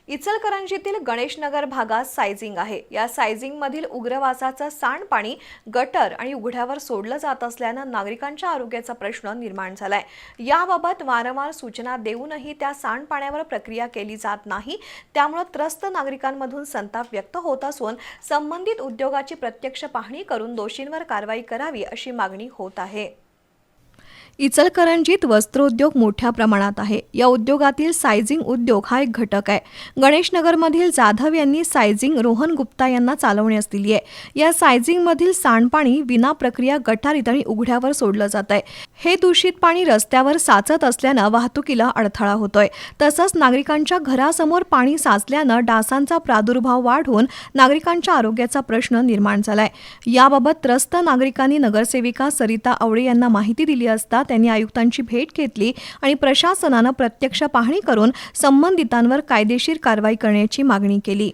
इचलकरंजीतील गणेशनगर भागात सायझिंग आहे। या सायझिंगमधील उग्रवासाचं सांडपाणी गटर आणि उघड्यावर सोडलं जात असल्यानं नागरिकांच्या आरोग्याचा प्रश्न निर्माण झालाय। याबाबत वारंवार सूचना देऊनही त्या सांडपाण्यावर प्रक्रिया केली जात नाही। त्यामुळे त्रस्त नागरिकांमधून संताप व्यक्त होत असून संबंधित उद्योगाची प्रत्यक्ष पाहणी करून दोषींवर कारवाई करावी अशी मागणी होत आहे। इचलकरंजीत वस्त्रोद्योग मोठ्या प्रमाणात आहे। या उद्योगातील सायझिंग उद्योग हा एक घटक आहे। गणेशनगरमधील जाधव यांनी सायझिंग रोहन गुप्ता यांना चालवण्यास दिली आहे। या सायझिंगमधील सांडपाणी विना प्रक्रिया गटारीत आणि उघड्यावर सोडलं जात आहे। हे दूषित पाणी रस्त्यावर साचत असल्यानं वाहतुकीला अडथळा होतोय। तसंच नागरिकांच्या घरासमोर पाणी साचल्यानं डासांचा प्रादुर्भाव वाढून नागरिकांच्या आरोग्याचा प्रश्न निर्माण झालाय। याबाबत त्रस्त नागरिकांनी नगरसेविका सरिता आवळे यांना माहिती दिली असता त्यांनी आयुक्तांची भेट घेतली आणि प्रशासनानं प्रत्यक्ष पाहणी करून संबंधितांवर कायदेशीर कारवाई करण्याची मागणी केली।